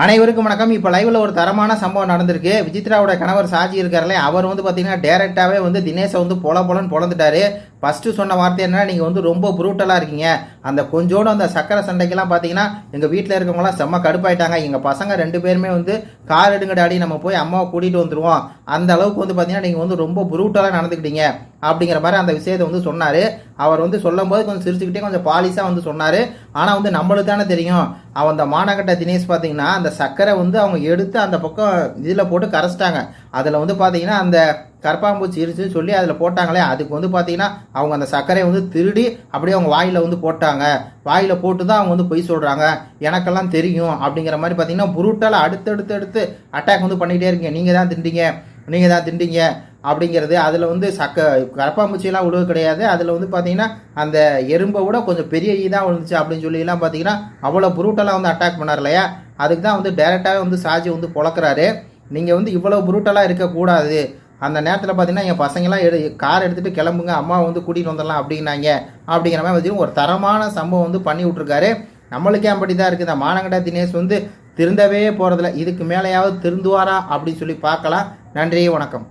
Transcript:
அனைவருக்கும் வணக்கம். இப்போ லைவ்ல ஒரு தரமான சம்பவம் நடந்திருக்கு. விசித்ராவோட கணவர் சாஜி இருக்காருல்ல, அவர் பார்த்தீங்கன்னா டைரக்டாவே தினேஷை பொலன்னு பொழந்துட்டாரு. ஃபர்ஸ்ட் சொன்ன வார்த்தை என்ன, நீங்கள் ரொம்ப ப்ரூட்டலாக இருக்கீங்க. அந்த கொஞ்சோடு அந்த சக்கரை சண்டைக்கெல்லாம் பார்த்தீங்கன்னா எங்கள் வீட்டில் இருக்கவங்களாம் செம்ம கடுப்பாயிட்டாங்க. எங்கள் பசங்க 2 பேருமே கார் எடுங்க டாடி, நம்ம போய் அம்மாவை கூட்டிகிட்டு வந்துடுவோம். அந்த அளவுக்கு பார்த்தீங்கன்னா நீங்கள் ரொம்ப ப்ரூட்டலாக நடந்துக்கிட்டீங்க அப்படிங்கிற மாதிரி அந்த விஷயத்தை சொன்னார். அவர் சொல்லும் போது கொஞ்சம் சிரிச்சுக்கிட்டே கொஞ்சம் பாலிஷாக சொன்னார். ஆனால் நம்மளுக்கு தானே தெரியும், அவன் அந்த மானகட்ட தினேஷ் பார்த்தீங்கன்னா அந்த சக்கரை அவங்க எடுத்து அந்த பக்கம் இதில் போட்டு கரைச்சிட்டாங்க. அதில் பார்த்தீங்கன்னா அந்த கரப்பாம்பூச்சி இருச்சுன்னு சொல்லி அதில் போட்டாங்களே, அதுக்கு பார்த்தீங்கன்னா அவங்க அந்த சர்க்கரையை திருடி அப்படியே அவங்க வாயில் போட்டாங்க. வாயில் போட்டு தான் அவங்க பொய் சொல்கிறாங்க, எனக்கெல்லாம் தெரியும் அப்படிங்கிற மாதிரி பார்த்தீங்கன்னா புரூட்டலாக அடுத்தடுத்து அட்டாக் பண்ணிகிட்டே இருக்கீங்க. நீங்கள் தான் திண்டிங்க அப்படிங்கிறது. அதில் கரப்பாம்பூச்சியெல்லாம் விழுவு கிடையாது. அதில் பார்த்தீங்கன்னா அந்த எறும்பை விட கொஞ்சம் பெரிய தான் விழுந்துச்சு அப்படின்னு சொல்லிலாம் பார்த்தீங்கன்னா அவ்வளோ புரூட்டலாக அட்டாக் பண்ணார் இல்லையா. அதுக்கு தான் டைரெக்டாகவே சாஜி பொழக்கிறாரு. நீங்கள் இவ்வளோ புரூட்டலாக இருக்கக்கூடாது. அந்த நேரத்தில் பார்த்தீங்கன்னா என் பசங்களாம் கார் எடுத்துகிட்டு கிளம்புங்க, அம்மா கூட்டிகிட்டு வந்துடலாம் அப்படின்னாங்க. அப்படிங்கிற மாதிரி பார்த்தீங்கன்னா ஒரு தரமான சம்பவம் பண்ணி விட்ருக்காரு. நம்மளுக்கே அப்படி தான் இருக்குது. இந்த மானங்கடா தினேஷ் திருந்தவே போகிறதில்ல. இதுக்கு மேலேயாவது திருந்துவாரா அப்படின்னு சொல்லி பார்க்கலாம். நன்றி, வணக்கம்.